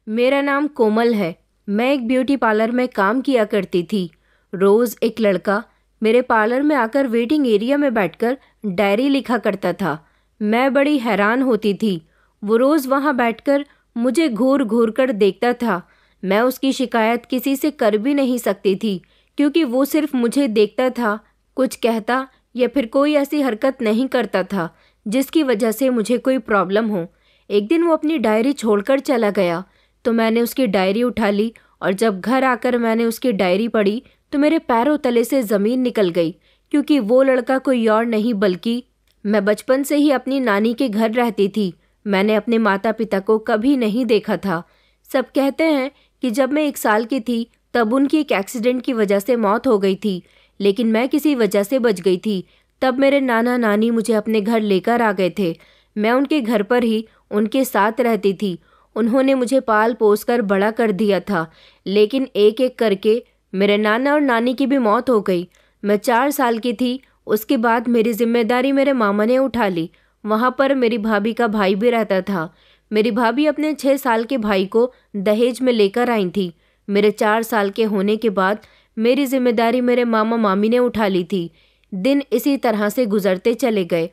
मेरा नाम कोमल है। मैं एक ब्यूटी पार्लर में काम किया करती थी। रोज़ एक लड़का मेरे पार्लर में आकर वेटिंग एरिया में बैठकर डायरी लिखा करता था। मैं बड़ी हैरान होती थी। वो रोज़ वहाँ बैठकर मुझे घूर घूर कर देखता था। मैं उसकी शिकायत किसी से कर भी नहीं सकती थी, क्योंकि वो सिर्फ मुझे देखता था, कुछ कहता या फिर कोई ऐसी हरकत नहीं करता था जिसकी वजह से मुझे कोई प्रॉब्लम हो। एक दिन वो अपनी डायरी छोड़कर चला गया, तो मैंने उसकी डायरी उठा ली और जब घर आकर मैंने उसकी डायरी पढ़ी तो मेरे पैरों तले से ज़मीन निकल गई, क्योंकि वो लड़का कोई और नहीं बल्कि मैं बचपन से ही अपनी नानी के घर रहती थी। मैंने अपने माता पिता को कभी नहीं देखा था। सब कहते हैं कि जब मैं 1 साल की थी तब उनकी एक एक्सीडेंट की वजह से मौत हो गई थी, लेकिन मैं किसी वजह से बच गई थी। तब मेरे नाना नानी मुझे अपने घर लेकर आ गए थे। मैं उनके घर पर ही उनके साथ रहती थी। उन्होंने मुझे पाल पोस कर बड़ा कर दिया था, लेकिन एक एक करके मेरे नाना और नानी की भी मौत हो गई। मैं 4 साल की थी। उसके बाद मेरी जिम्मेदारी मेरे मामा ने उठा ली। वहाँ पर मेरी भाभी का भाई भी रहता था। मेरी भाभी अपने 6 साल के भाई को दहेज में लेकर आई थी। मेरे 4 साल के होने के बाद मेरी जिम्मेदारी मेरे मामा मामी ने उठा ली थी। दिन इसी तरह से गुजरते चले गए।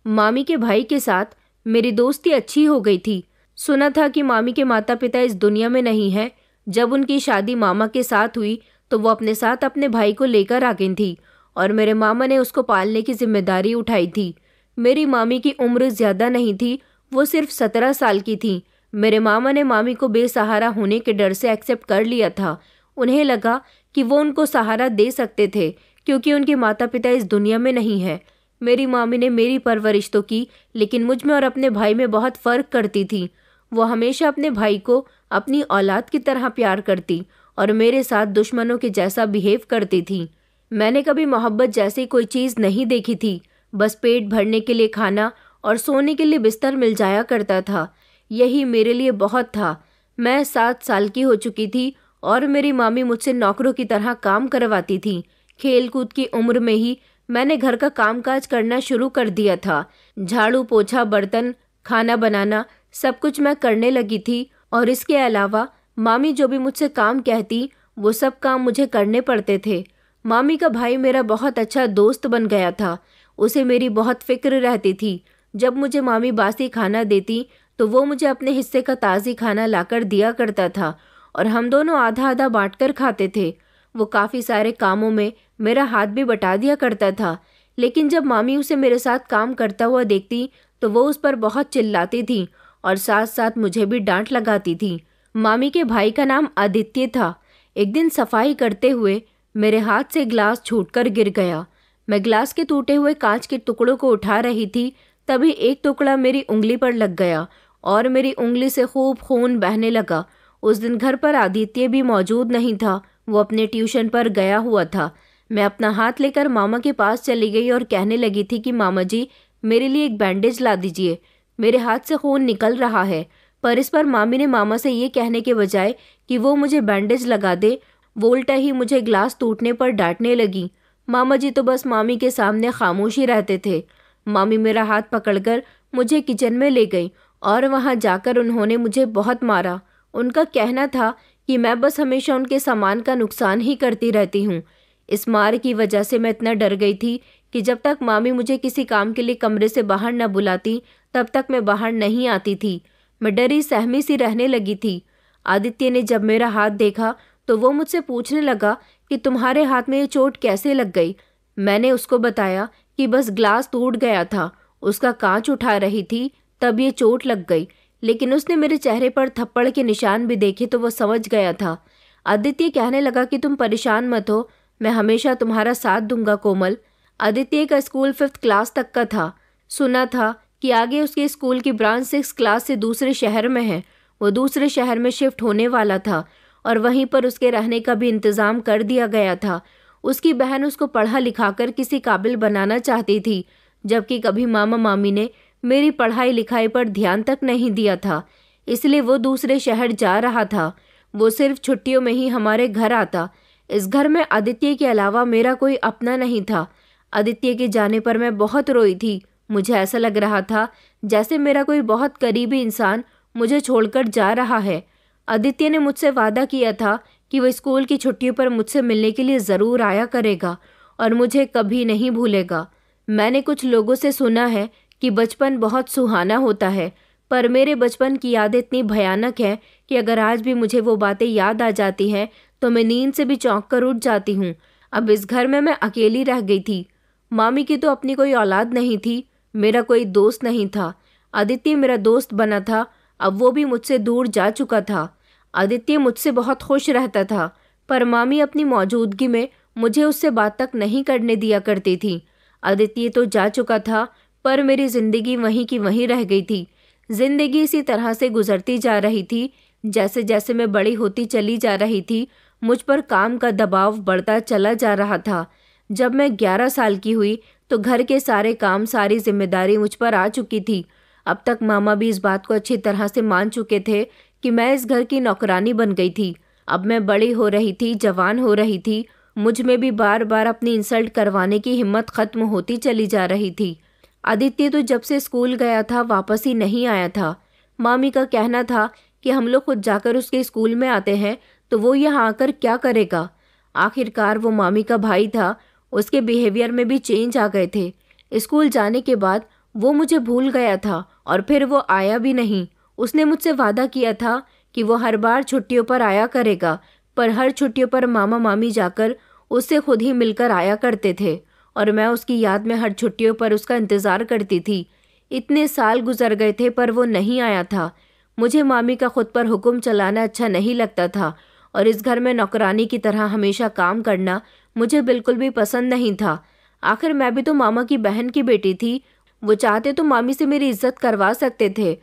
मामी के भाई के साथ मेरी दोस्ती अच्छी हो गई थी। सुना था कि मामी के माता पिता इस दुनिया में नहीं हैं। जब उनकी शादी मामा के साथ हुई तो वो अपने साथ अपने भाई को लेकर आ गई थी और मेरे मामा ने उसको पालने की जिम्मेदारी उठाई थी। मेरी मामी की उम्र ज़्यादा नहीं थी, वो सिर्फ 17 साल की थी। मेरे मामा ने मामी को बेसहारा होने के डर से एक्सेप्ट कर लिया था। उन्हें लगा कि वो उनको सहारा दे सकते थे, क्योंकि उनके माता पिता इस दुनिया में नहीं है। मेरी मामी ने मेरी परवरिश तो की, लेकिन मुझ में और अपने भाई में बहुत फ़र्क करती थी। वो हमेशा अपने भाई को अपनी औलाद की तरह प्यार करती और मेरे साथ दुश्मनों के जैसा बिहेव करती थी। मैंने कभी मोहब्बत जैसी कोई चीज़ नहीं देखी थी। बस पेट भरने के लिए खाना और सोने के लिए बिस्तर मिल जाया करता था। यही मेरे लिए बहुत था। मैं 7 साल की हो चुकी थी और मेरी मामी मुझसे नौकरों की तरह काम करवाती थी। खेल कूद की उम्र में ही मैंने घर का कामकाज करना शुरू कर दिया था। झाड़ू पोछा, बर्तन, खाना बनाना सब कुछ मैं करने लगी थी और इसके अलावा मामी जो भी मुझसे काम कहती वो सब काम मुझे करने पड़ते थे। मामी का भाई मेरा बहुत अच्छा दोस्त बन गया था। उसे मेरी बहुत फिक्र रहती थी। जब मुझे मामी बासी खाना देती तो वो मुझे अपने हिस्से का ताज़ी खाना लाकर दिया करता था और हम दोनों आधा आधा बांटकर खाते थे। वो काफ़ी सारे कामों में मेरा हाथ भी बटा दिया करता था, लेकिन जब मामी उसे मेरे साथ काम करता हुआ देखती तो वो उस पर बहुत चिल्लाती थी और साथ साथ मुझे भी डांट लगाती थी। मामी के भाई का नाम आदित्य था। एक दिन सफाई करते हुए मेरे हाथ से ग्लास छूटकर गिर गया। मैं ग्लास के टूटे हुए कांच के टुकड़ों को उठा रही थी, तभी एक टुकड़ा मेरी उंगली पर लग गया और मेरी उंगली से खूब खून बहने लगा। उस दिन घर पर आदित्य भी मौजूद नहीं था। वो अपने ट्यूशन पर गया हुआ था। मैं अपना हाथ लेकर मामा के पास चली गई और कहने लगी थी कि मामा जी, मेरे लिए एक बैंडेज ला दीजिए, मेरे हाथ से खून निकल रहा है। पर इस पर मामी ने मामा से ये कहने के बजाय कि वो मुझे बैंडेज लगा दे, वो उल्टा ही मुझे ग्लास टूटने पर डांटने लगी। मामा जी तो बस मामी के सामने खामोश ही रहते थे। मामी मेरा हाथ पकड़कर मुझे किचन में ले गई और वहाँ जाकर उन्होंने मुझे बहुत मारा। उनका कहना था कि मैं बस हमेशा उनके सामान का नुकसान ही करती रहती हूँ। इस मार की वजह से मैं इतना डर गई थी कि जब तक मामी मुझे किसी काम के लिए कमरे से बाहर न बुलाती तब तक मैं बाहर नहीं आती थी। मैं डरी सहमी सी रहने लगी थी। आदित्य ने जब मेरा हाथ देखा तो वो मुझसे पूछने लगा कि तुम्हारे हाथ में ये चोट कैसे लग गई। मैंने उसको बताया कि बस ग्लास टूट गया था, उसका कांच उठा रही थी, तब ये चोट लग गई। लेकिन उसने मेरे चेहरे पर थप्पड़ के निशान भी देखे तो वो समझ गया था। आदित्य कहने लगा कि तुम परेशान मत हो, मैं हमेशा तुम्हारा साथ दूंगा कोमल। आदित्य का स्कूल 5th क्लास तक का था। सुना था कि आगे उसके स्कूल की ब्रांच 6 क्लास से दूसरे शहर में है। वो दूसरे शहर में शिफ्ट होने वाला था और वहीं पर उसके रहने का भी इंतज़ाम कर दिया गया था। उसकी बहन उसको पढ़ा लिखाकर किसी काबिल बनाना चाहती थी, जबकि कभी मामा मामी ने मेरी पढ़ाई लिखाई पर ध्यान तक नहीं दिया था। इसलिए वो दूसरे शहर जा रहा था। वो सिर्फ छुट्टियों में ही हमारे घर आता। इस घर में आदित्य के अलावा मेरा कोई अपना नहीं था। आदित्य के जाने पर मैं बहुत रोई थी। मुझे ऐसा लग रहा था जैसे मेरा कोई बहुत करीबी इंसान मुझे छोड़कर जा रहा है। आदित्य ने मुझसे वादा किया था कि वह स्कूल की छुट्टियों पर मुझसे मिलने के लिए ज़रूर आया करेगा और मुझे कभी नहीं भूलेगा। मैंने कुछ लोगों से सुना है कि बचपन बहुत सुहाना होता है, पर मेरे बचपन की यादें इतनी भयानक है कि अगर आज भी मुझे वो बातें याद आ जाती हैं तो मैं नींद से भी चौंक कर उठ जाती हूँ। अब इस घर में मैं अकेली रह गई थी। मामी की तो अपनी कोई औलाद नहीं थी, मेरा कोई दोस्त नहीं था। आदित्य मेरा दोस्त बना था, अब वो भी मुझसे दूर जा चुका था। आदित्य मुझसे बहुत खुश रहता था, पर मामी अपनी मौजूदगी में मुझे उससे बात तक नहीं करने दिया करती थी। आदित्य तो जा चुका था, पर मेरी जिंदगी वहीं की वहीं रह गई थी। जिंदगी इसी तरह से गुजरती जा रही थी। जैसे जैसे मैं बड़ी होती चली जा रही थी, मुझ पर काम का दबाव बढ़ता चला जा रहा था। जब मैं 11 साल की हुई तो घर के सारे काम, सारी जिम्मेदारी मुझ पर आ चुकी थी। अब तक मामा भी इस बात को अच्छी तरह से मान चुके थे कि मैं इस घर की नौकरानी बन गई थी। अब मैं बड़ी हो रही थी, जवान हो रही थी। मुझ में भी बार बार अपनी इंसल्ट करवाने की हिम्मत खत्म होती चली जा रही थी। आदित्य तो जब से स्कूल गया था वापस ही नहीं आया था। मामी का कहना था कि हम लोग खुद जाकर उसके स्कूल में आते हैं तो वो यहाँ आकर क्या करेगा। आखिरकार वो मामी का भाई था, उसके बिहेवियर में भी चेंज आ गए थे। स्कूल जाने के बाद वो मुझे भूल गया था और फिर वो आया भी नहीं। उसने मुझसे वादा किया था कि वो हर बार छुट्टियों पर आया करेगा, पर हर छुट्टियों पर मामा मामी जाकर उससे खुद ही मिलकर आया करते थे और मैं उसकी याद में हर छुट्टियों पर उसका इंतज़ार करती थी। इतने साल गुजर गए थे पर वो नहीं आया था। मुझे मामी का खुद पर हुक्म चलाना अच्छा नहीं लगता था और इस घर में नौकरानी की तरह हमेशा काम करना मुझे बिल्कुल भी पसंद नहीं था। आखिर मैं भी तो मामा की बहन की बेटी थी। वो चाहते तो मामी से मेरी इज्जत करवा सकते थे,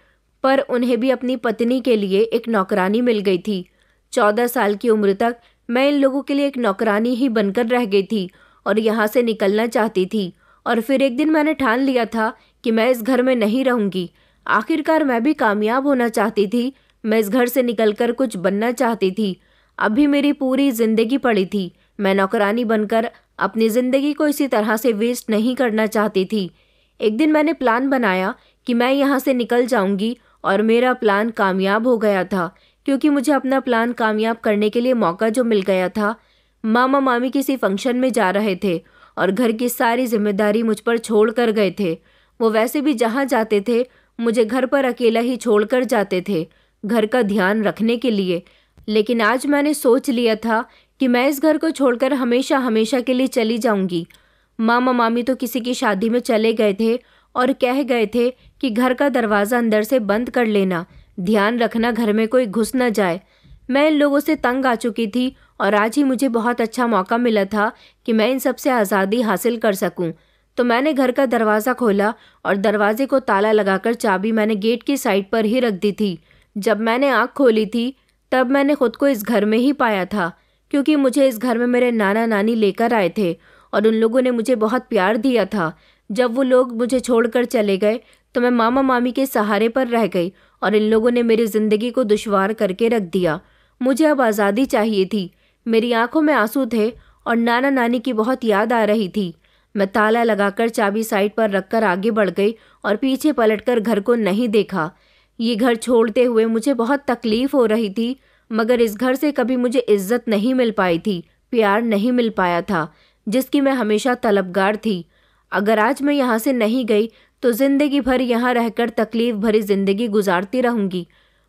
पर उन्हें भी अपनी पत्नी के लिए एक नौकरानी मिल गई थी। 14 साल की उम्र तक मैं इन लोगों के लिए एक नौकरानी ही बनकर रह गई थी और यहाँ से निकलना चाहती थी। और फिर एक दिन मैंने ठान लिया था कि मैं इस घर में नहीं रहूँगी। आखिरकार मैं भी कामयाब होना चाहती थी। मैं इस घर से निकलकर कुछ बनना चाहती थी। अभी मेरी पूरी जिंदगी पड़ी थी। मैं नौकरानी बनकर अपनी ज़िंदगी को इसी तरह से वेस्ट नहीं करना चाहती थी। एक दिन मैंने प्लान बनाया कि मैं यहाँ से निकल जाऊँगी और मेरा प्लान कामयाब हो गया था, क्योंकि मुझे अपना प्लान कामयाब करने के लिए मौका जो मिल गया था। मामा मामी किसी फंक्शन में जा रहे थे और घर की सारी जिम्मेदारी मुझ पर छोड़ कर गए थे। वो वैसे भी जहाँ जाते थे मुझे घर पर अकेला ही छोड़ कर जाते थे, घर का ध्यान रखने के लिए। लेकिन आज मैंने सोच लिया था कि मैं इस घर को छोड़कर हमेशा हमेशा के लिए चली जाऊंगी। मामा मामी तो किसी की शादी में चले गए थे और कह गए थे कि घर का दरवाज़ा अंदर से बंद कर लेना, ध्यान रखना घर में कोई घुस न जाए। मैं इन लोगों से तंग आ चुकी थी और आज ही मुझे बहुत अच्छा मौका मिला था कि मैं इन सब से आज़ादी हासिल कर सकूं। तो मैंने घर का दरवाज़ा खोला और दरवाजे को ताला लगाकर चाबी मैंने गेट की साइड पर ही रख दी थी। जब मैंने आँख खोली थी तब मैंने खुद को इस घर में ही पाया था, क्योंकि मुझे इस घर में मेरे नाना नानी लेकर आए थे और उन लोगों ने मुझे बहुत प्यार दिया था। जब वो लोग मुझे छोड़कर चले गए तो मैं मामा मामी के सहारे पर रह गई और इन लोगों ने मेरी ज़िंदगी को दुश्वार करके रख दिया। मुझे अब आज़ादी चाहिए थी। मेरी आंखों में आंसू थे और नाना नानी की बहुत याद आ रही थी। मैं ताला लगाकर चाबी साइड पर रखकर आगे बढ़ गई और पीछे पलटकर घर को नहीं देखा। ये घर छोड़ते हुए मुझे बहुत तकलीफ हो रही थी, मगर इस घर से कभी मुझे इज्जत नहीं मिल पाई थी, प्यार नहीं मिल पाया था, जिसकी मैं हमेशा तलबगार थी। अगर आज मैं यहाँ से नहीं गई तो ज़िंदगी भर यहाँ रहकर तकलीफ भरी ज़िंदगी गुजारती रहूँगी।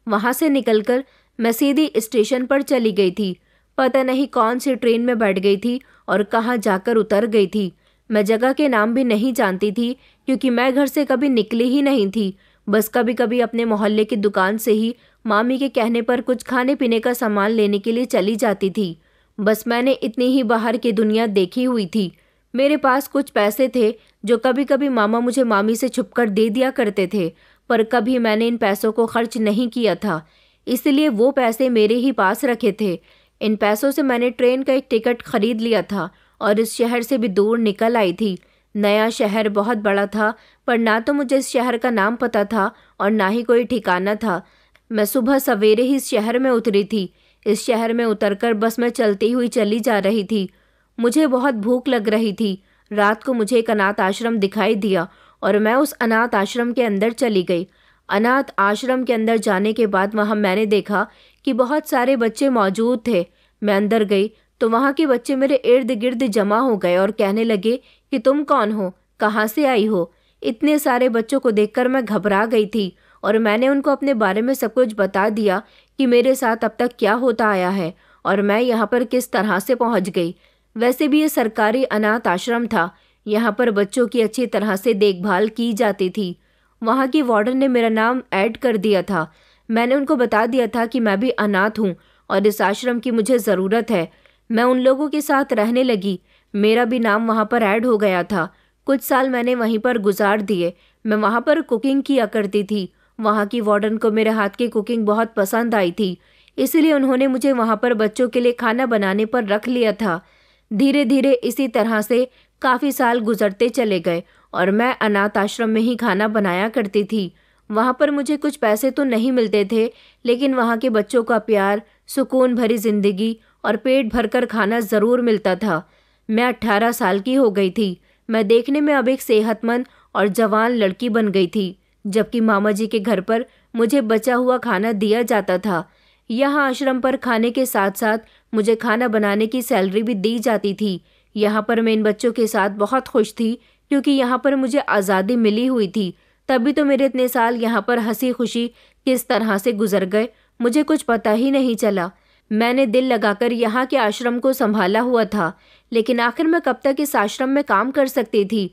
वहाँ से निकलकर मैं सीधी स्टेशन पर चली गई थी। पता नहीं कौन सी ट्रेन में बैठ गई थी और कहाँ जाकर उतर गई थी। मैं जगह के नाम भी नहीं जानती थी, क्योंकि मैं घर से कभी निकली ही नहीं थी। बस कभी कभी अपने मोहल्ले की दुकान से ही मामी के कहने पर कुछ खाने पीने का सामान लेने के लिए चली जाती थी। बस मैंने इतनी ही बाहर की दुनिया देखी हुई थी। मेरे पास कुछ पैसे थे जो कभी कभी मामा मुझे मामी से छुपकर दे दिया करते थे, पर कभी मैंने इन पैसों को खर्च नहीं किया था, इसलिए वो पैसे मेरे ही पास रखे थे। इन पैसों से मैंने ट्रेन का एक टिकट खरीद लिया था और इस शहर से भी दूर निकल आई थी। नया शहर बहुत बड़ा था, पर ना तो मुझे इस शहर का नाम पता था और ना ही कोई ठिकाना था। मैं सुबह सवेरे ही इस शहर में उतरी थी। इस शहर में उतरकर बस मैं चलती हुई चली जा रही थी। मुझे बहुत भूख लग रही थी। रात को मुझे एक अनाथ आश्रम दिखाई दिया और मैं उस अनाथ आश्रम के अंदर चली गई। अनाथ आश्रम के अंदर जाने के बाद वहाँ मैंने देखा कि बहुत सारे बच्चे मौजूद थे। मैं अंदर गई तो वहाँ के बच्चे मेरे इर्द गिर्द जमा हो गए और कहने लगे कि तुम कौन हो, कहाँ से आई हो। इतने सारे बच्चों को देखकर मैं घबरा गई थी और मैंने उनको अपने बारे में सब कुछ बता दिया कि मेरे साथ अब तक क्या होता आया है और मैं यहाँ पर किस तरह से पहुँच गई। वैसे भी ये सरकारी अनाथ आश्रम था, यहाँ पर बच्चों की अच्छी तरह से देखभाल की जाती थी। वहाँ की वार्डन ने मेरा नाम ऐड कर दिया था। मैंने उनको बता दिया था कि मैं भी अनाथ हूँ और इस आश्रम की मुझे ज़रूरत है। मैं उन लोगों के साथ रहने लगी। मेरा भी नाम वहाँ पर ऐड हो गया था। कुछ साल मैंने वहीं पर गुजार दिए। मैं वहाँ पर कुकिंग किया करती थी। वहाँ की वार्डन को मेरे हाथ की कुकिंग बहुत पसंद आई थी, इसलिए उन्होंने मुझे वहाँ पर बच्चों के लिए खाना बनाने पर रख लिया था। धीरे धीरे इसी तरह से काफ़ी साल गुजरते चले गए और मैं अनाथ आश्रम में ही खाना बनाया करती थी। वहाँ पर मुझे कुछ पैसे तो नहीं मिलते थे, लेकिन वहाँ के बच्चों का प्यार, सुकून भरी जिंदगी और पेट भरकर खाना ज़रूर मिलता था। मैं 18 साल की हो गई थी। मैं देखने में अब एक सेहतमंद और जवान लड़की बन गई थी, जबकि मामा जी के घर पर मुझे बचा हुआ खाना दिया जाता था। यहाँ आश्रम पर खाने के साथ साथ मुझे खाना बनाने की सैलरी भी दी जाती थी। यहाँ पर मैं इन बच्चों के साथ बहुत खुश थी, क्योंकि यहाँ पर मुझे आज़ादी मिली हुई थी। तभी तो मेरे इतने साल यहाँ पर हंसी खुशी किस तरह से गुजर गए, मुझे कुछ पता ही नहीं चला। मैंने दिल लगाकर यहाँ के आश्रम को संभाला हुआ था, लेकिन आखिर मैं कब तक इस आश्रम में काम कर सकती थी।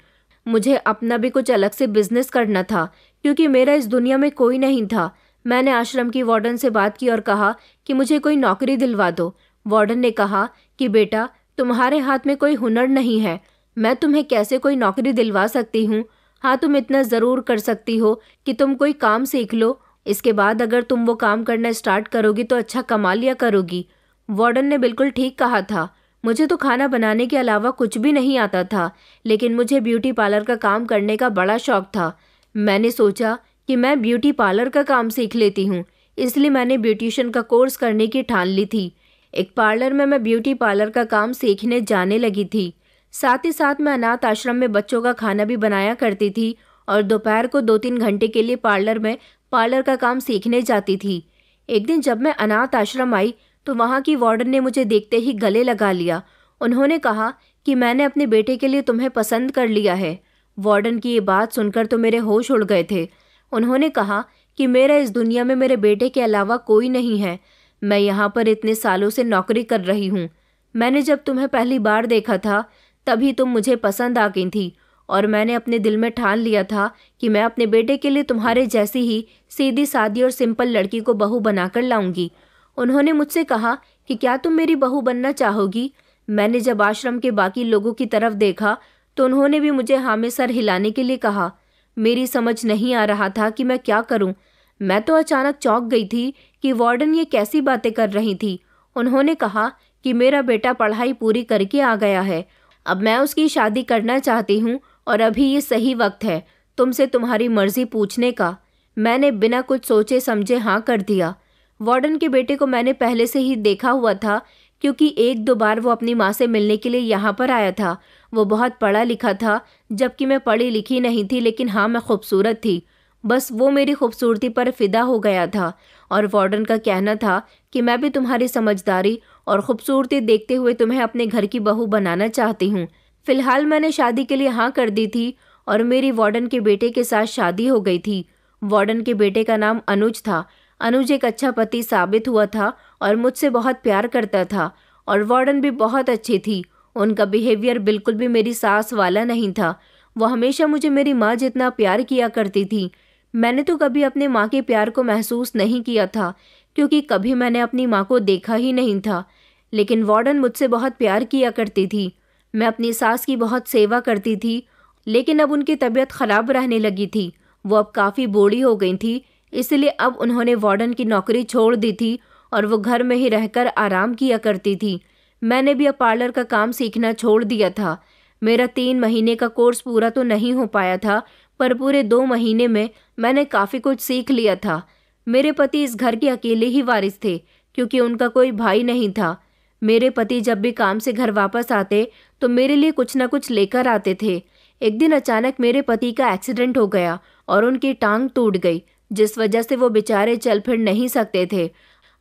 मुझे अपना भी कुछ अलग से बिजनेस करना था, क्योंकि मेरा इस दुनिया में कोई नहीं था। मैंने आश्रम की वार्डन से बात की और कहा कि मुझे कोई नौकरी दिलवा दो। वार्डन ने कहा कि बेटा, तुम्हारे हाथ में कोई हुनर नहीं है, मैं तुम्हें कैसे कोई नौकरी दिलवा सकती हूँ। हाँ, तुम इतना ज़रूर कर सकती हो कि तुम कोई काम सीख लो। इसके बाद अगर तुम वो काम करना स्टार्ट करोगी तो अच्छा कमा लिया करोगी। वार्डन ने बिल्कुल ठीक कहा था। मुझे तो खाना बनाने के अलावा कुछ भी नहीं आता था, लेकिन मुझे ब्यूटी पार्लर का काम करने का बड़ा शौक था। मैंने सोचा कि मैं ब्यूटी पार्लर का काम सीख लेती हूँ, इसलिए मैंने ब्यूटिशियन का कोर्स करने की ठान ली थी। एक पार्लर में मैं ब्यूटी पार्लर का काम सीखने जाने लगी थी। साथ ही साथ मैं अनाथ आश्रम में बच्चों का खाना भी बनाया करती थी और दोपहर को 2-3 घंटे के लिए पार्लर में पार्लर का काम सीखने जाती थी। एक दिन जब मैं अनाथ आश्रम आई तो वहाँ की वार्डन ने मुझे देखते ही गले लगा लिया। उन्होंने कहा कि मैंने अपने बेटे के लिए तुम्हें पसंद कर लिया है। वार्डन की ये बात सुनकर तो मेरे होश उड़ गए थे। उन्होंने कहा कि मेरा इस दुनिया में मेरे बेटे के अलावा कोई नहीं है। मैं यहाँ पर इतने सालों से नौकरी कर रही हूँ। मैंने जब तुम्हें पहली बार देखा था तभी तुम मुझे पसंद आ गई थी और मैंने अपने दिल में ठान लिया था कि मैं अपने बेटे के लिए तुम्हारे जैसी ही सीधी सादी और सिंपल लड़की को बहू बनाकर लाऊंगी। उन्होंने मुझसे कहा कि क्या तुम मेरी बहू बनना चाहोगी। मैंने जब आश्रम के बाकी लोगों की तरफ देखा तो उन्होंने भी मुझे हाँ में सर हिलाने के लिए कहा। मेरी समझ नहीं आ रहा था कि मैं क्या करूं। मैं तो अचानक चौंक गई थी कि वार्डन ये कैसी बातें कर रही थी। उन्होंने कहा कि मेरा बेटा पढ़ाई पूरी करके आ गया है, अब मैं उसकी शादी करना चाहती हूँ और अभी ये सही वक्त है तुमसे तुम्हारी मर्जी पूछने का। मैंने बिना कुछ सोचे समझे हाँ कर दिया। वार्डन के बेटे को मैंने पहले से ही देखा हुआ था, क्योंकि 1-2 बार वो अपनी माँ से मिलने के लिए यहाँ पर आया था। वो बहुत पढ़ा लिखा था, जबकि मैं पढ़ी लिखी नहीं थी, लेकिन हाँ मैं खूबसूरत थी। बस वो मेरी खूबसूरती पर फिदा हो गया था और वार्डन का कहना था कि मैं भी तुम्हारी समझदारी और खूबसूरती देखते हुए तुम्हें अपने घर की बहू बनाना चाहती हूँ। फिलहाल मैंने शादी के लिए हाँ कर दी थी और मेरी वार्डन के बेटे के साथ शादी हो गई थी। वार्डन के बेटे का नाम अनुज था। अनुज एक अच्छा पति साबित हुआ था और मुझसे बहुत प्यार करता था और वार्डन भी बहुत अच्छी थी। उनका बिहेवियर बिल्कुल भी मेरी सास वाला नहीं था। वो हमेशा मुझे मेरी माँ जितना प्यार किया करती थी। मैंने तो कभी अपने माँ के प्यार को महसूस नहीं किया था, क्योंकि कभी मैंने अपनी माँ को देखा ही नहीं था। लेकिन वार्डन मुझसे बहुत प्यार किया करती थी। मैं अपनी सास की बहुत सेवा करती थी, लेकिन अब उनकी तबीयत खराब रहने लगी थी। वो अब काफ़ी बूढ़ी हो गई थी, इसलिए अब उन्होंने वार्डन की नौकरी छोड़ दी थी और वो घर में ही रहकर आराम किया करती थी। मैंने भी अब पार्लर का काम सीखना छोड़ दिया था। मेरा 3 महीने का कोर्स पूरा तो नहीं हो पाया था, पर पूरे 2 महीने में मैंने काफ़ी कुछ सीख लिया था। मेरे पति इस घर के अकेले ही वारिस थे, क्योंकि उनका कोई भाई नहीं था। मेरे पति जब भी काम से घर वापस आते तो मेरे लिए कुछ न कुछ लेकर आते थे। एक दिन अचानक मेरे पति का एक्सीडेंट हो गया और उनकी टांग टूट गई, जिस वजह से वो बेचारे चल फिर नहीं सकते थे।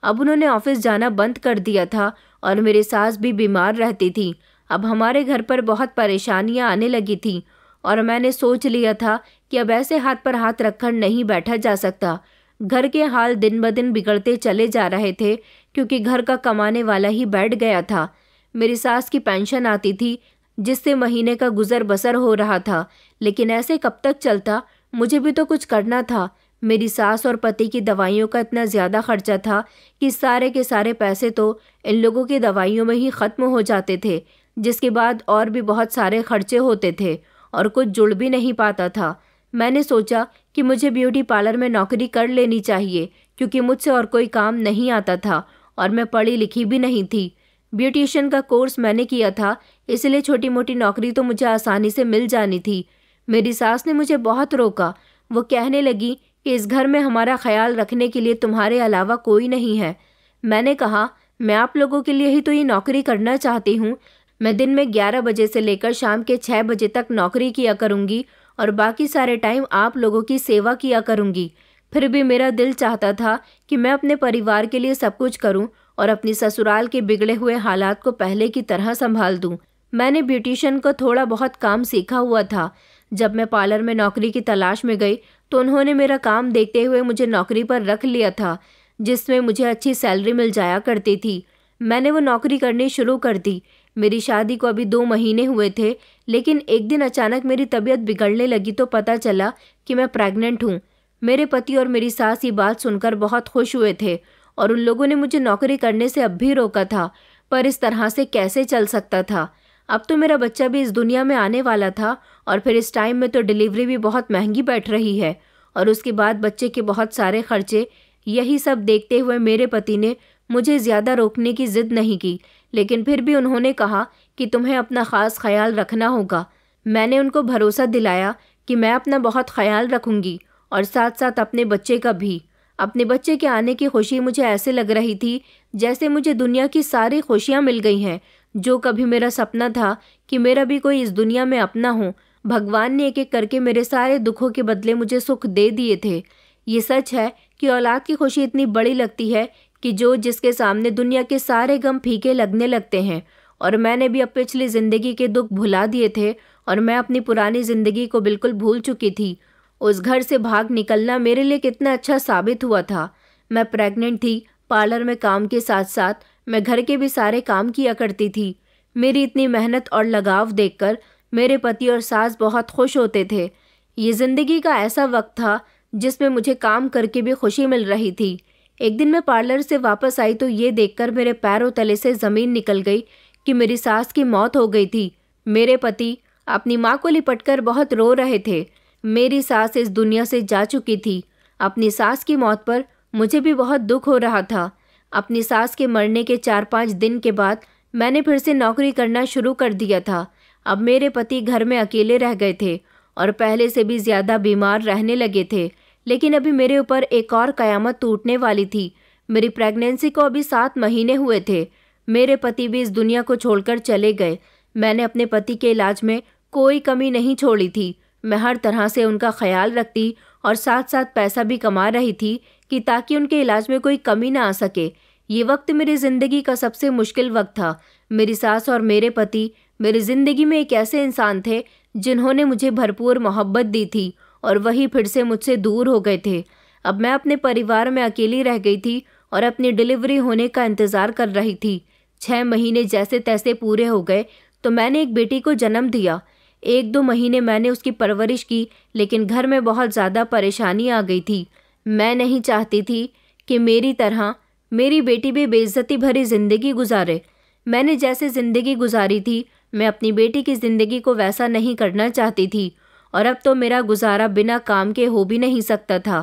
अब उन्होंने ऑफिस जाना बंद कर दिया था और मेरी सास भी बीमार रहती थी। अब हमारे घर पर बहुत परेशानियां आने लगी थी और मैंने सोच लिया था कि अब ऐसे हाथ पर हाथ रखकर नहीं बैठा जा सकता। घर के हाल दिन ब दिन बिगड़ते चले जा रहे थे क्योंकि घर का कमाने वाला ही बैठ गया था। मेरी सास की पेंशन आती थी जिससे महीने का गुजर बसर हो रहा था, लेकिन ऐसे कब तक चलता? मुझे भी तो कुछ करना था। मेरी सास और पति की दवाइयों का इतना ज़्यादा खर्चा था कि सारे के सारे पैसे तो इन लोगों की दवाइयों में ही ख़त्म हो जाते थे, जिसके बाद और भी बहुत सारे खर्चे होते थे और कुछ जुड़ भी नहीं पाता था। मैंने सोचा कि मुझे ब्यूटी पार्लर में नौकरी कर लेनी चाहिए क्योंकि मुझसे और कोई काम नहीं आता था और मैं पढ़ी लिखी भी नहीं थी। ब्यूटिशियन का कोर्स मैंने किया था, इसलिए छोटी मोटी नौकरी तो मुझे आसानी से मिल जानी थी। मेरी सास ने मुझे बहुत रोका। वो कहने लगी कि इस घर में हमारा ख्याल रखने के लिए तुम्हारे अलावा कोई नहीं है। मैंने कहा, मैं आप लोगों के लिए ही तो ये नौकरी करना चाहती हूँ। मैं दिन में 11 बजे से लेकर शाम के 6 बजे तक नौकरी किया करूँगी और बाकी सारे टाइम आप लोगों की सेवा किया करूँगी। फिर भी मेरा दिल चाहता था कि मैं अपने परिवार के लिए सब कुछ करूँ और अपनी ससुराल के बिगड़े हुए हालात को पहले की तरह संभाल दूँ। मैंने ब्यूटिशियन को थोड़ा बहुत काम सीखा हुआ था। जब मैं पार्लर में नौकरी की तलाश में गई तो उन्होंने मेरा काम देखते हुए मुझे नौकरी पर रख लिया था, जिसमें मुझे अच्छी सैलरी मिल जाया करती थी। मैंने वो नौकरी करनी शुरू कर दी। मेरी शादी को अभी 2 महीने हुए थे, लेकिन एक दिन अचानक मेरी तबीयत बिगड़ने लगी तो पता चला कि मैं प्रेग्नेंट हूँ। मेरे पति और मेरी सास ये बात सुनकर बहुत खुश हुए थे और उन लोगों ने मुझे नौकरी करने से अब भी रोका था, पर इस तरह से कैसे चल सकता था? अब तो मेरा बच्चा भी इस दुनिया में आने वाला था और फिर इस टाइम में तो डिलीवरी भी बहुत महंगी बैठ रही है और उसके बाद बच्चे के बहुत सारे खर्चे। यही सब देखते हुए मेरे पति ने मुझे ज़्यादा रोकने की जिद नहीं की, लेकिन फिर भी उन्होंने कहा कि तुम्हें अपना ख़ास ख्याल रखना होगा। मैंने उनको भरोसा दिलाया कि मैं अपना बहुत ख्याल रखूंगी और साथ साथ अपने बच्चे का भी। अपने बच्चे के आने की खुशी मुझे ऐसे लग रही थी जैसे मुझे दुनिया की सारी खुशियाँ मिल गई हैं। जो कभी मेरा सपना था कि मेरा भी कोई इस दुनिया में अपना हो, भगवान ने एक एक करके मेरे सारे दुखों के बदले मुझे सुख दे दिए थे। ये सच है कि औलाद की खुशी इतनी बड़ी लगती है कि जो जिसके सामने दुनिया के सारे गम फीके लगने लगते हैं। और मैंने भी अब पिछली ज़िंदगी के दुख भुला दिए थे और मैं अपनी पुरानी ज़िंदगी को बिल्कुल भूल चुकी थी। उस घर से भाग निकलना मेरे लिए कितना अच्छा साबित हुआ था। मैं प्रेग्नेंट थी, पार्लर में काम के साथ साथ मैं घर के भी सारे काम किया करती थी। मेरी इतनी मेहनत और लगाव देखकर मेरे पति और सास बहुत खुश होते थे। ये ज़िंदगी का ऐसा वक्त था जिसमें मुझे काम करके भी खुशी मिल रही थी। एक दिन मैं पार्लर से वापस आई तो ये देखकर मेरे पैरों तले से ज़मीन निकल गई कि मेरी सास की मौत हो गई थी। मेरे पति अपनी माँ को लिपटकर बहुत रो रहे थे। मेरी सास इस दुनिया से जा चुकी थी। अपनी सास की मौत पर मुझे भी बहुत दुख हो रहा था। अपनी सास के मरने के 4-5 दिन के बाद मैंने फिर से नौकरी करना शुरू कर दिया था। अब मेरे पति घर में अकेले रह गए थे और पहले से भी ज़्यादा बीमार रहने लगे थे। लेकिन अभी मेरे ऊपर एक और क़यामत टूटने वाली थी। मेरी प्रेगनेंसी को अभी 7 महीने हुए थे। मेरे पति भी इस दुनिया को छोड़कर चले गए। मैंने अपने पति के इलाज में कोई कमी नहीं छोड़ी थी। मैं हर तरह से उनका ख्याल रखती और साथ साथ पैसा भी कमा रही थी कि ताकि उनके इलाज में कोई कमी ना आ सके। ये वक्त मेरी ज़िंदगी का सबसे मुश्किल वक्त था। मेरी सास और मेरे पति मेरी ज़िंदगी में एक ऐसे इंसान थे जिन्होंने मुझे भरपूर मोहब्बत दी थी और वही फिर से मुझसे दूर हो गए थे। अब मैं अपने परिवार में अकेली रह गई थी और अपनी डिलीवरी होने का इंतज़ार कर रही थी। 6 महीने जैसे तैसे पूरे हो गए तो मैंने एक बेटी को जन्म दिया। 1-2 महीने मैंने उसकी परवरिश की, लेकिन घर में बहुत ज़्यादा परेशानी आ गई थी। मैं नहीं चाहती थी कि मेरी तरह मेरी बेटी भी बेइज्जती भरी ज़िंदगी गुजारे। मैंने जैसे ज़िंदगी गुजारी थी मैं अपनी बेटी की ज़िंदगी को वैसा नहीं करना चाहती थी। और अब तो मेरा गुजारा बिना काम के हो भी नहीं सकता था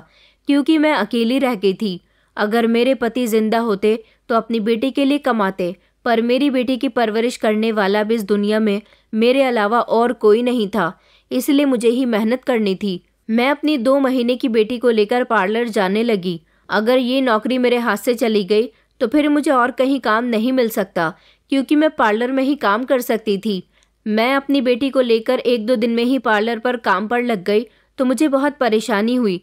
क्योंकि मैं अकेली रह गई थी। अगर मेरे पति जिंदा होते तो अपनी बेटी के लिए कमाते, पर मेरी बेटी की परवरिश करने वाला भी इस दुनिया में मेरे अलावा और कोई नहीं था, इसलिए मुझे ही मेहनत करनी थी। मैं अपनी 2 महीने की बेटी को लेकर पार्लर जाने लगी। अगर ये नौकरी मेरे हाथ से चली गई तो फिर मुझे और कहीं काम नहीं मिल सकता क्योंकि मैं पार्लर में ही काम कर सकती थी। मैं अपनी बेटी को लेकर 1-2 दिन में ही पार्लर पर काम पर लग गई तो मुझे बहुत परेशानी हुई।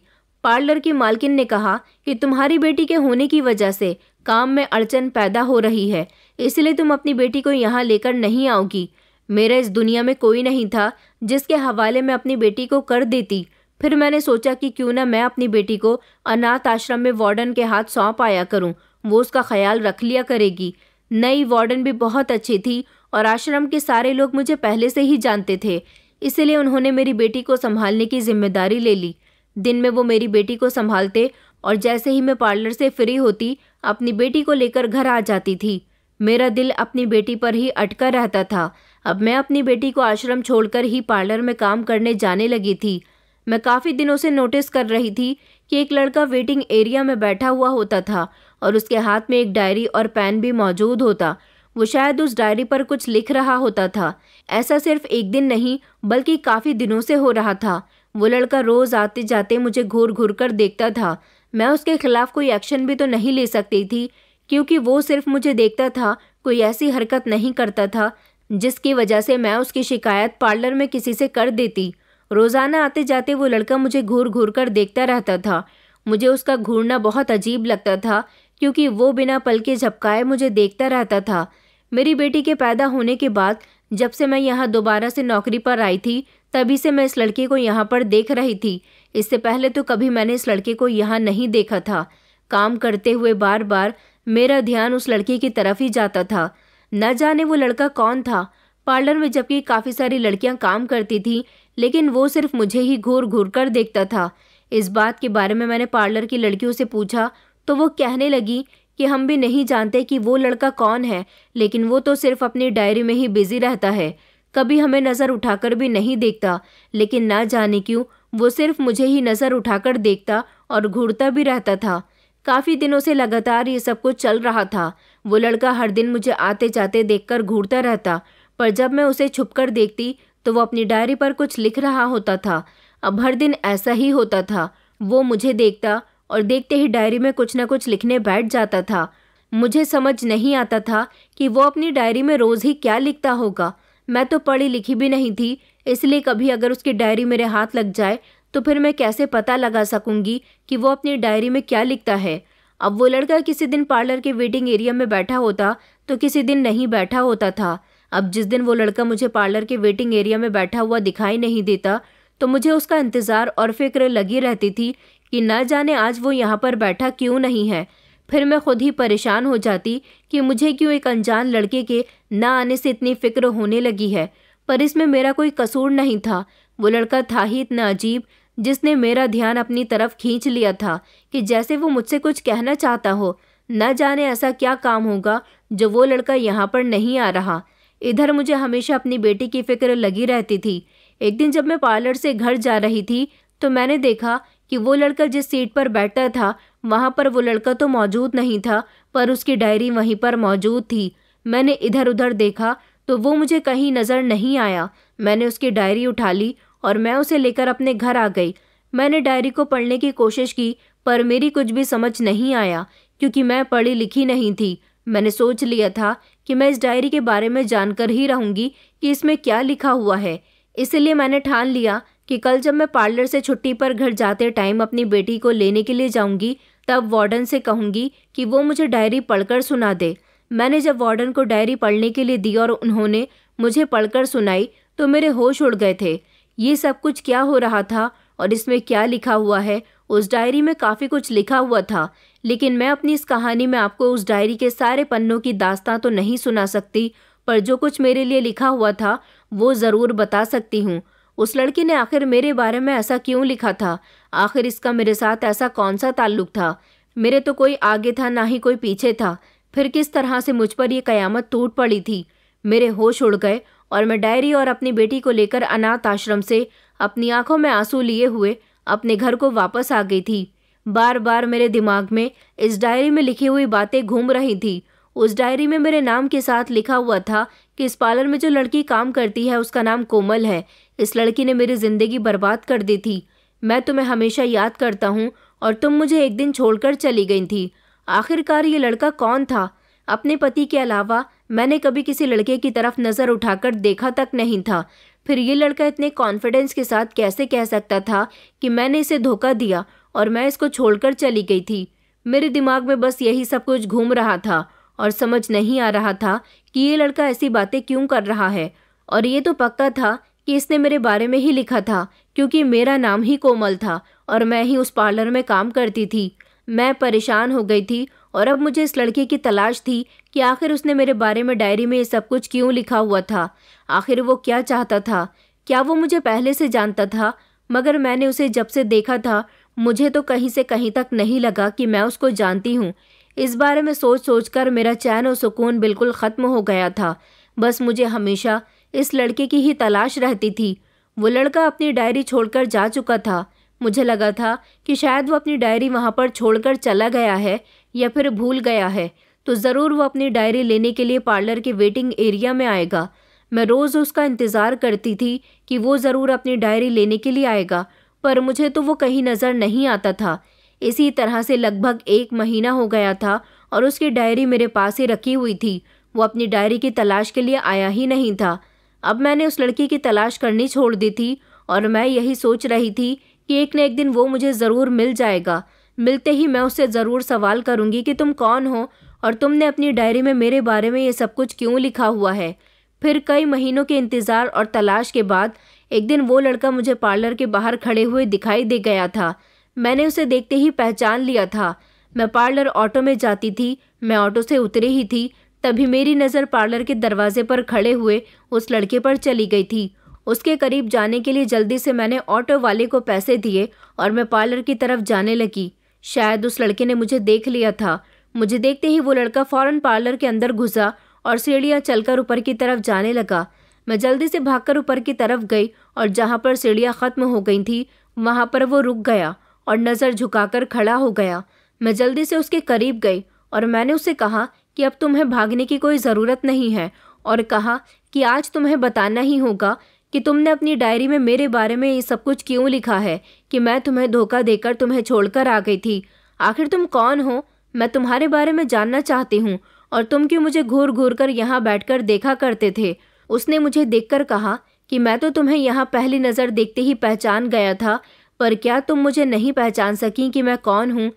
पार्लर की मालकिन ने कहा कि तुम्हारी बेटी के होने की वजह से काम में अड़चन पैदा हो रही है, इसलिए तुम अपनी बेटी को यहाँ लेकर नहीं आओगी। मेरा इस दुनिया में कोई नहीं था जिसके हवाले मैं अपनी बेटी को कर देती। फिर मैंने सोचा कि क्यों ना मैं अपनी बेटी को अनाथ आश्रम में वार्डन के हाथ सौंप आया करूं, वो उसका ख्याल रख लिया करेगी। नई वार्डन भी बहुत अच्छी थी और आश्रम के सारे लोग मुझे पहले से ही जानते थे, इसलिए उन्होंने मेरी बेटी को संभालने की जिम्मेदारी ले ली। दिन में वो मेरी बेटी को संभालते और जैसे ही मैं पार्लर से फ्री होती अपनी बेटी को लेकर घर आ जाती थी। मेरा दिल अपनी बेटी पर ही अटका रहता था। अब मैं अपनी बेटी को आश्रम छोड़कर ही पार्लर में काम करने जाने लगी थी। मैं काफ़ी दिनों से नोटिस कर रही थी कि एक लड़का वेटिंग एरिया में बैठा हुआ होता था और उसके हाथ में एक डायरी और पेन भी मौजूद होता। वो शायद उस डायरी पर कुछ लिख रहा होता था। ऐसा सिर्फ एक दिन नहीं बल्कि काफ़ी दिनों से हो रहा था। वो लड़का रोज़ आते जाते मुझे घूर घूर कर देखता था। मैं उसके खिलाफ कोई एक्शन भी तो नहीं ले सकती थी, क्योंकि वो सिर्फ मुझे देखता था, कोई ऐसी हरकत नहीं करता था जिसकी वजह से मैं उसकी शिकायत पार्लर में किसी से कर देती। रोज़ाना आते जाते वो लड़का मुझे घूर घूर कर देखता रहता था। मुझे उसका घूरना बहुत अजीब लगता था, क्योंकि वो बिना पल के झपकाए मुझे देखता रहता था। मेरी बेटी के पैदा होने के बाद जब से मैं यहाँ दोबारा से नौकरी पर आई थी, तभी से मैं इस लड़के को यहाँ पर देख रही थी। इससे पहले तो कभी मैंने इस लड़के को यहाँ नहीं देखा था। काम करते हुए बार बार मेरा ध्यान उस लड़के की तरफ ही जाता था। न जाने वो लड़का कौन था। पार्लर में जबकि काफ़ी सारी लड़कियां काम करती थी, लेकिन वो सिर्फ मुझे ही घूर घूर कर देखता था। इस बात के बारे में मैंने पार्लर की लड़कियों से पूछा तो वो कहने लगी कि हम भी नहीं जानते कि वो लड़का कौन है, लेकिन वो तो सिर्फ अपनी डायरी में ही बिजी रहता है, कभी हमें नज़र उठाकर भी नहीं देखता। लेकिन ना जाने क्यों वो सिर्फ मुझे ही नज़र उठाकर देखता और घूरता भी रहता था। काफ़ी दिनों से लगातार ये सब कुछ चल रहा था। वो लड़का हर दिन मुझे आते जाते देखकर घूरता रहता, पर जब मैं उसे छुपकर देखती तो वो अपनी डायरी पर कुछ लिख रहा होता था। अब हर दिन ऐसा ही होता था। वो मुझे देखता और देखते ही डायरी में कुछ न कुछ लिखने बैठ जाता था। मुझे समझ नहीं आता था कि वो अपनी डायरी में रोज़ ही क्या लिखता होगा। मैं तो पढ़ी लिखी भी नहीं थी, इसलिए कभी अगर उसकी डायरी मेरे हाथ लग जाए तो फिर मैं कैसे पता लगा सकूंगी कि वो अपनी डायरी में क्या लिखता है। अब वो लड़का किसी दिन पार्लर के वेटिंग एरिया में बैठा होता तो किसी दिन नहीं बैठा होता था। अब जिस दिन वो लड़का मुझे पार्लर के वेटिंग एरिया में बैठा हुआ दिखाई नहीं देता तो मुझे उसका इंतज़ार और फिक्र लगी रहती थी कि न जाने आज वो यहाँ पर बैठा क्यों नहीं है। फिर मैं खुद ही परेशान हो जाती कि मुझे क्यों एक अनजान लड़के के न आने से इतनी फिक्र होने लगी है। पर इसमें मेरा कोई कसूर नहीं था। वो लड़का था ही इतना अजीब, जिसने मेरा ध्यान अपनी तरफ खींच लिया था कि जैसे वो मुझसे कुछ कहना चाहता हो। न जाने ऐसा क्या काम होगा जो वो लड़का यहाँ पर नहीं आ रहा। इधर मुझे हमेशा अपनी बेटी की फिक्र लगी रहती थी। एक दिन जब मैं पार्लर से घर जा रही थी तो मैंने देखा कि वो लड़का जिस सीट पर बैठा था वहाँ पर वो लड़का तो मौजूद नहीं था, पर उसकी डायरी वहीं पर मौजूद थी। मैंने इधर उधर देखा तो वो मुझे कहीं नज़र नहीं आया। मैंने उसकी डायरी उठा ली और मैं उसे लेकर अपने घर आ गई। मैंने डायरी को पढ़ने की कोशिश की, पर मेरी कुछ भी समझ नहीं आया, क्योंकि मैं पढ़ी लिखी नहीं थी। मैंने सोच लिया था कि मैं इस डायरी के बारे में जानकर ही रहूँगी कि इसमें क्या लिखा हुआ है। इसलिए मैंने ठान लिया कि कल जब मैं पार्लर से छुट्टी पर घर जाते टाइम अपनी बेटी को लेने के लिए जाऊंगी, तब वार्डन से कहूँगी कि वो मुझे डायरी पढ़कर सुना दे। मैंने जब वार्डन को डायरी पढ़ने के लिए दी और उन्होंने मुझे पढ़कर सुनाई तो मेरे होश उड़ गए थे। ये सब कुछ क्या हो रहा था और इसमें क्या लिखा हुआ है? उस डायरी में काफ़ी कुछ लिखा हुआ था, लेकिन मैं अपनी इस कहानी में आपको उस डायरी के सारे पन्नों की दास्तां तो नहीं सुना सकती, पर जो कुछ मेरे लिए लिखा हुआ था वो ज़रूर बता सकती हूँ। उस लड़की ने आखिर मेरे बारे में ऐसा क्यों लिखा था? आखिर इसका मेरे साथ ऐसा कौन सा ताल्लुक था? मेरे तो कोई आगे था ना ही कोई पीछे था। फिर किस तरह से मुझ पर यह कयामत टूट पड़ी थी? मेरे होश उड़ गए और मैं डायरी और अपनी बेटी को लेकर अनाथ आश्रम से अपनी आंखों में आंसू लिए हुए अपने घर को वापस आ गई थी। बार बार मेरे दिमाग में इस डायरी में लिखी हुई बातें घूम रही थी। उस डायरी में मेरे नाम के साथ लिखा हुआ था कि इस पार्लर में जो लड़की काम करती है उसका नाम कोमल है। इस लड़की ने मेरी ज़िंदगी बर्बाद कर दी थी। मैं तुम्हें हमेशा याद करता हूँ और तुम मुझे एक दिन छोड़कर चली गई थी। आखिरकार ये लड़का कौन था? अपने पति के अलावा मैंने कभी किसी लड़के की तरफ नज़र उठाकर देखा तक नहीं था। फिर ये लड़का इतने कॉन्फिडेंस के साथ कैसे कह सकता था कि मैंने इसे धोखा दिया और मैं इसको छोड़कर चली गई थी। मेरे दिमाग में बस यही सब कुछ घूम रहा था और समझ नहीं आ रहा था कि ये लड़का ऐसी बातें क्यों कर रहा है। और ये तो पक्का था कि इसने मेरे बारे में ही लिखा था, क्योंकि मेरा नाम ही कोमल था और मैं ही उस पार्लर में काम करती थी। मैं परेशान हो गई थी और अब मुझे इस लड़के की तलाश थी कि आखिर उसने मेरे बारे में डायरी में ये सब कुछ क्यों लिखा हुआ था। आखिर वो क्या चाहता था? क्या वो मुझे पहले से जानता था? मगर मैंने उसे जब से देखा था मुझे तो कहीं से कहीं तक नहीं लगा कि मैं उसको जानती हूँ। इस बारे में सोच सोच कर मेरा चैन और सुकून बिल्कुल ख़त्म हो गया था। बस मुझे हमेशा इस लड़के की ही तलाश रहती थी। वो लड़का अपनी डायरी छोड़कर जा चुका था। मुझे लगा था कि शायद वो अपनी डायरी वहाँ पर छोड़कर चला गया है या फिर भूल गया है, तो ज़रूर वो अपनी डायरी लेने के लिए पार्लर के वेटिंग एरिया में आएगा। मैं रोज़ उसका इंतज़ार करती थी कि वो ज़रूर अपनी डायरी लेने के लिए आएगा, पर मुझे तो वो कहीं नज़र नहीं आता था। इसी तरह से लगभग 1 महीना हो गया था और उसकी डायरी मेरे पास ही रखी हुई थी। वो अपनी डायरी की तलाश के लिए आया ही नहीं था। अब मैंने उस लड़की की तलाश करनी छोड़ दी थी और मैं यही सोच रही थी कि एक न एक दिन वो मुझे ज़रूर मिल जाएगा। मिलते ही मैं उससे ज़रूर सवाल करूँगी कि तुम कौन हो और तुमने अपनी डायरी में मेरे बारे में ये सब कुछ क्यों लिखा हुआ है। फिर कई महीनों के इंतज़ार और तलाश के बाद एक दिन वो लड़का मुझे पार्लर के बाहर खड़े हुए दिखाई दे गया था। मैंने उसे देखते ही पहचान लिया था। मैं पार्लर ऑटो में जाती थी। मैं ऑटो से उतरी ही थी, तभी मेरी नज़र पार्लर के दरवाजे पर खड़े हुए उस लड़के पर चली गई थी। उसके करीब जाने के लिए जल्दी से मैंने ऑटो वाले को पैसे दिए और मैं पार्लर की तरफ जाने लगी। शायद उस लड़के ने मुझे देख लिया था। मुझे देखते ही वो लड़का फ़ौरन पार्लर के अंदर घुसा और सीढ़ियाँ चलकर ऊपर की तरफ जाने लगा। मैं जल्दी से भागकर ऊपर की तरफ गई और जहाँ पर सीढ़ियाँ ख़त्म हो गई थी वहाँ पर वो रुक गया और नज़र झुकाकर खड़ा हो गया। मैं जल्दी से उसके करीब गई और मैंने उससे कहा कि अब तुम्हें भागने की कोई ज़रूरत नहीं है, और कहा कि आज तुम्हें बताना ही होगा कि तुमने अपनी डायरी में मेरे बारे में ये सब कुछ क्यों लिखा है, कि मैं तुम्हें धोखा देकर तुम्हें छोड़कर आ गई थी। आखिर तुम कौन हो? मैं तुम्हारे बारे में जानना चाहती हूँ, और तुम क्यों मुझे घूर घूर कर यहाँ बैठकर देखा करते थे। उसने मुझे देखकर कहा कि मैं तो तुम्हें यहाँ पहली नज़र देखते ही पहचान गया था, पर क्या तुम मुझे नहीं पहचान सकी कि मैं कौन हूँ?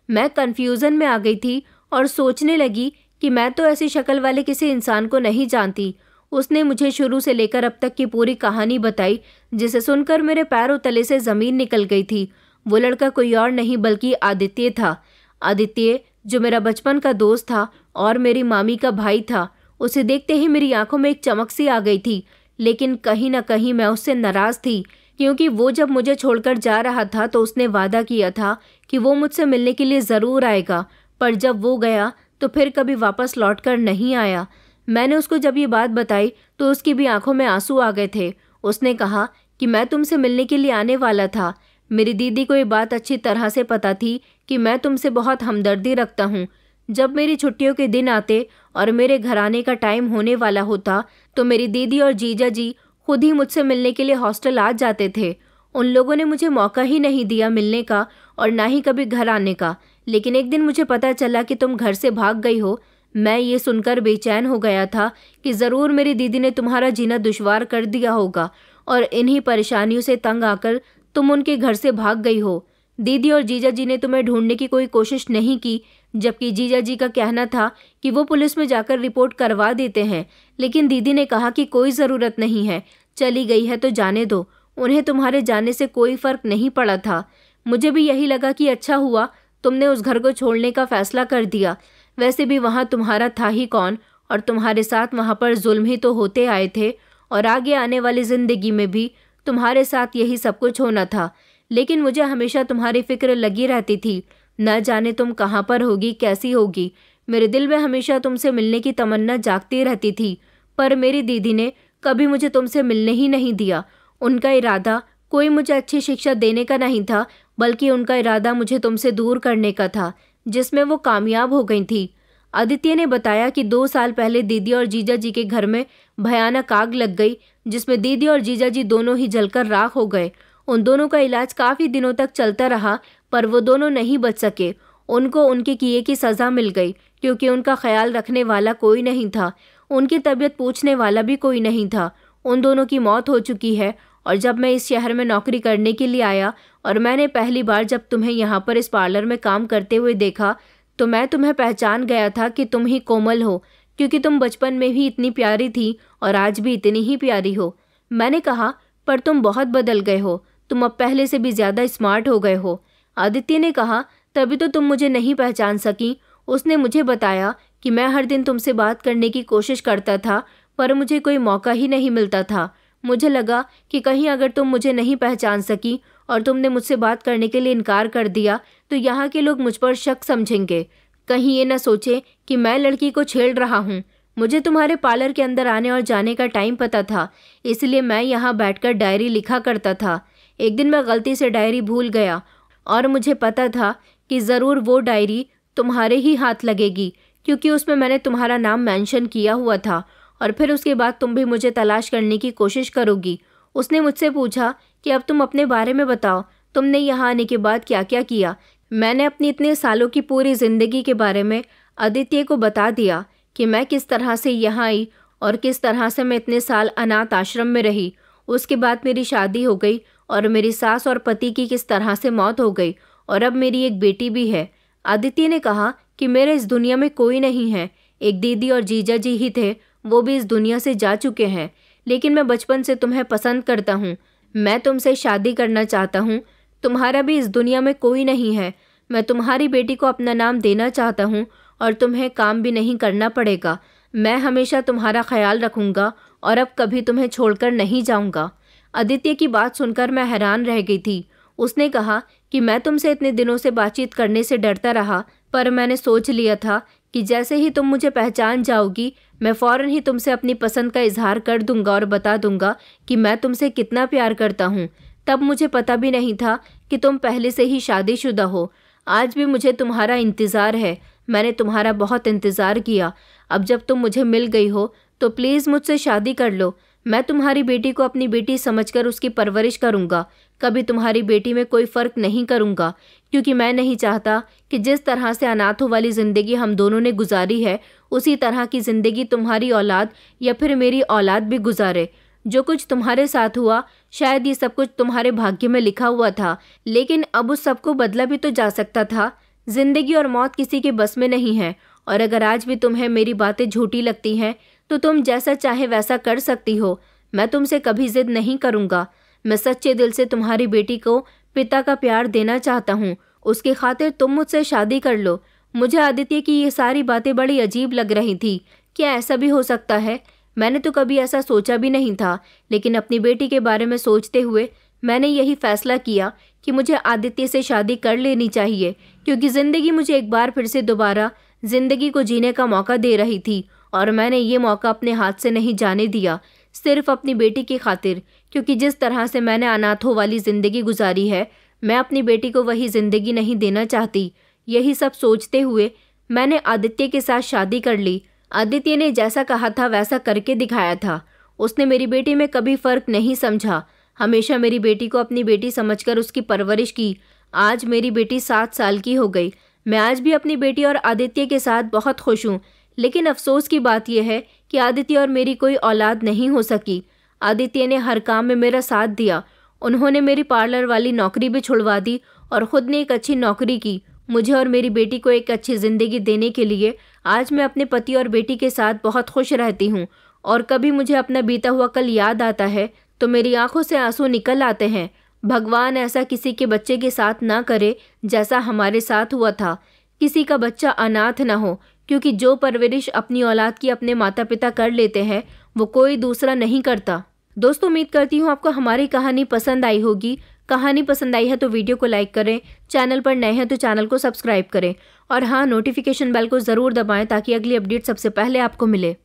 मैं कन्फ्यूज़न में आ गई थी और सोचने लगी कि मैं तो ऐसी शक्ल वाले किसी इंसान को नहीं जानती। उसने मुझे शुरू से लेकर अब तक की पूरी कहानी बताई, जिसे सुनकर मेरे पैरों तले से ज़मीन निकल गई थी। वो लड़का कोई और नहीं बल्कि आदित्य था। आदित्य, जो मेरा बचपन का दोस्त था और मेरी मामी का भाई था। उसे देखते ही मेरी आंखों में एक चमक सी आ गई थी, लेकिन कहीं ना कहीं मैं उससे नाराज़ थी, क्योंकि वो जब मुझे छोड़कर जा रहा था तो उसने वादा किया था कि वो मुझसे मिलने के लिए ज़रूर आएगा, पर जब वो गया तो फिर कभी वापस लौटकर नहीं आया। मैंने उसको जब ये बात बताई तो उसकी भी आंखों में आंसू आ गए थे। उसने कहा कि मैं तुमसे मिलने के लिए आने वाला था। मेरी दीदी को ये बात अच्छी तरह से पता थी कि मैं तुमसे बहुत हमदर्दी रखता हूँ। जब मेरी छुट्टियों के दिन आते और मेरे घर आने का टाइम होने वाला होता तो मेरी दीदी और जीजा जी खुद ही मुझसे मिलने के लिए हॉस्टल आ जाते थे। उन लोगों ने मुझे मौका ही नहीं दिया मिलने का और ना ही कभी घर आने का। लेकिन एक दिन मुझे पता चला कि तुम घर से भाग गई हो। मैं ये सुनकर बेचैन हो गया था कि ज़रूर मेरी दीदी ने तुम्हारा जीना दुश्वार कर दिया होगा और इन्हीं परेशानियों से तंग आकर तुम उनके घर से भाग गई हो। दीदी और जीजा जी ने तुम्हें ढूंढने की कोई कोशिश नहीं की, जबकि जीजा जी का कहना था कि वो पुलिस में जाकर रिपोर्ट करवा देते हैं। लेकिन दीदी ने कहा कि कोई ज़रूरत नहीं है, चली गई है तो जाने दो। उन्हें तुम्हारे जाने से कोई फ़र्क नहीं पड़ा था। मुझे भी यही लगा कि अच्छा हुआ तुमने उस घर को छोड़ने का फ़ैसला कर दिया। वैसे भी वहाँ तुम्हारा था ही कौन, और तुम्हारे साथ वहाँ पर जुल्म ही तो होते आए थे, और आगे आने वाली ज़िंदगी में भी तुम्हारे साथ यही सब कुछ होना था। लेकिन मुझे हमेशा तुम्हारी फ़िक्र लगी रहती थी। न जाने तुम कहाँ पर होगी, कैसी होगी। मेरे दिल में हमेशा तुमसे मिलने की तमन्ना जागती रहती थी, पर मेरी दीदी ने कभी मुझे तुमसे मिलने ही नहीं दिया। उनका इरादा कोई मुझे अच्छी शिक्षा देने का नहीं था, बल्कि उनका इरादा मुझे तुमसे दूर करने का था, जिसमें वो कामयाब हो गई थी। आदित्य ने बताया कि 2 साल पहले दीदी और जीजा जी के घर में भयानक आग लग गई, जिसमें दीदी और जीजा जी दोनों ही जलकर राख हो गए। उन दोनों का इलाज काफ़ी दिनों तक चलता रहा, पर वो दोनों नहीं बच सके। उनको उनके किए की सज़ा मिल गई, क्योंकि उनका ख्याल रखने वाला कोई नहीं था। उनकी तबीयत पूछने वाला भी कोई नहीं था। उन दोनों की मौत हो चुकी है। और जब मैं इस शहर में नौकरी करने के लिए आया और मैंने पहली बार जब तुम्हें यहाँ पर इस पार्लर में काम करते हुए देखा तो मैं तुम्हें पहचान गया था कि तुम ही कोमल हो, क्योंकि तुम बचपन में भी इतनी प्यारी थी और आज भी इतनी ही प्यारी हो। मैंने कहा, पर तुम बहुत बदल गए हो, तुम अब पहले से भी ज़्यादा स्मार्ट हो गए हो। आदित्य ने कहा, तभी तो तुम मुझे नहीं पहचान सकी। उसने मुझे बताया कि मैं हर दिन तुमसे बात करने की कोशिश करता था, पर मुझे कोई मौका ही नहीं मिलता था। मुझे लगा कि कहीं अगर तुम मुझे नहीं पहचान सकी और तुमने मुझसे बात करने के लिए इनकार कर दिया तो यहाँ के लोग मुझ पर शक समझेंगे। कहीं ये न सोचे कि मैं लड़की को छेड़ रहा हूँ। मुझे तुम्हारे पार्लर के अंदर आने और जाने का टाइम पता था, इसलिए मैं यहाँ बैठकर डायरी लिखा करता था। एक दिन मैं गलती से डायरी भूल गया और मुझे पता था कि ज़रूर वो डायरी तुम्हारे ही हाथ लगेगी, क्योंकि उसमें मैंने तुम्हारा नाम मेंशन किया हुआ था और फिर उसके बाद तुम भी मुझे तलाश करने की कोशिश करोगी। उसने मुझसे पूछा कि अब तुम अपने बारे में बताओ, तुमने यहाँ आने के बाद क्या क्या किया। मैंने अपनी इतने सालों की पूरी ज़िंदगी के बारे में आदित्य को बता दिया कि मैं किस तरह से यहाँ आई और किस तरह से मैं इतने साल अनाथ आश्रम में रही। उसके बाद मेरी शादी हो गई और मेरी सास और पति की किस तरह से मौत हो गई और अब मेरी एक बेटी भी है। आदित्य ने कहा कि मेरे इस दुनिया में कोई नहीं है, एक दीदी और जीजा जी ही थे, वो भी इस दुनिया से जा चुके हैं। लेकिन मैं बचपन से तुम्हें पसंद करता हूँ, मैं तुमसे शादी करना चाहता हूँ। तुम्हारा भी इस दुनिया में कोई नहीं है। मैं तुम्हारी बेटी को अपना नाम देना चाहता हूँ और तुम्हें काम भी नहीं करना पड़ेगा। मैं हमेशा तुम्हारा ख्याल रखूँगा और अब कभी तुम्हें छोड़कर नहीं जाऊँगा। आदित्य की बात सुनकर मैं हैरान रह गई थी। उसने कहा कि मैं तुमसे इतने दिनों से बातचीत करने से डरता रहा, पर मैंने सोच लिया था कि जैसे ही तुम मुझे पहचान जाओगी मैं फ़ौरन ही तुमसे अपनी पसंद का इजहार कर दूंगा और बता दूंगा कि मैं तुमसे कितना प्यार करता हूँ। तब मुझे पता भी नहीं था कि तुम पहले से ही शादीशुदा हो। आज भी मुझे तुम्हारा इंतज़ार है, मैंने तुम्हारा बहुत इंतज़ार किया। अब जब तुम मुझे मिल गई हो तो प्लीज़ मुझसे शादी कर लो। मैं तुम्हारी बेटी को अपनी बेटी समझकर उसकी परवरिश करूँगा, कभी तुम्हारी बेटी में कोई फ़र्क नहीं करूँगा, क्योंकि मैं नहीं चाहता कि जिस तरह से अनाथों वाली ज़िंदगी हम दोनों ने गुजारी है उसी तरह की ज़िंदगी तुम्हारी औलाद या फिर मेरी औलाद भी गुजारे। जो कुछ तुम्हारे साथ हुआ शायद ये सब कुछ तुम्हारे भाग्य में लिखा हुआ था, लेकिन अब उस सब को बदला भी तो जा सकता था। ज़िंदगी और मौत किसी के बस में नहीं है, और अगर आज भी तुम्हें मेरी बातें झूठी लगती हैं तो तुम जैसा चाहे वैसा कर सकती हो। मैं तुमसे कभी जिद नहीं करूँगा। मैं सच्चे दिल से तुम्हारी बेटी को पिता का प्यार देना चाहता हूँ, उसकी खातिर तुम मुझसे शादी कर लो। मुझे आदित्य की ये सारी बातें बड़ी अजीब लग रही थी। क्या ऐसा भी हो सकता है? मैंने तो कभी ऐसा सोचा भी नहीं था, लेकिन अपनी बेटी के बारे में सोचते हुए मैंने यही फैसला किया कि मुझे आदित्य से शादी कर लेनी चाहिए, क्योंकि ज़िंदगी मुझे एक बार फिर से दोबारा ज़िंदगी को जीने का मौका दे रही थी और मैंने ये मौका अपने हाथ से नहीं जाने दिया, सिर्फ अपनी बेटी की खातिर। क्योंकि जिस तरह से मैंने अनाथों वाली ज़िंदगी गुजारी है, मैं अपनी बेटी को वही ज़िंदगी नहीं देना चाहती। यही सब सोचते हुए मैंने आदित्य के साथ शादी कर ली। आदित्य ने जैसा कहा था वैसा करके दिखाया था। उसने मेरी बेटी में कभी फ़र्क नहीं समझा, हमेशा मेरी बेटी को अपनी बेटी समझकर उसकी परवरिश की। आज मेरी बेटी 7 साल की हो गई। मैं आज भी अपनी बेटी और आदित्य के साथ बहुत खुश हूँ, लेकिन अफसोस की बात यह है कि आदित्य और मेरी कोई औलाद नहीं हो सकी। आदित्य ने हर काम में मेरा साथ दिया। उन्होंने मेरी पार्लर वाली नौकरी भी छुड़वा दी और ख़ुद ने एक अच्छी नौकरी की। मुझे और मेरी बेटी को एक अच्छी ज़िंदगी देने के लिए आज मैं अपने पति और बेटी के साथ बहुत खुश रहती हूँ, और कभी मुझे अपना बीता हुआ कल याद आता है तो मेरी आंखों से आंसू निकल आते हैं। भगवान ऐसा किसी के बच्चे के साथ ना करे जैसा हमारे साथ हुआ था। किसी का बच्चा अनाथ ना हो, क्योंकि जो परवरिश अपनी औलाद की अपने माता पिता कर लेते हैं वो कोई दूसरा नहीं करता। दोस्तों, उम्मीद करती हूँ आपको हमारी कहानी पसंद आई होगी। कहानी पसंद आई है तो वीडियो को लाइक करें, चैनल पर नए हैं तो चैनल को सब्सक्राइब करें, और हाँ, नोटिफिकेशन बेल को ज़रूर दबाएं ताकि अगली अपडेट सबसे पहले आपको मिले।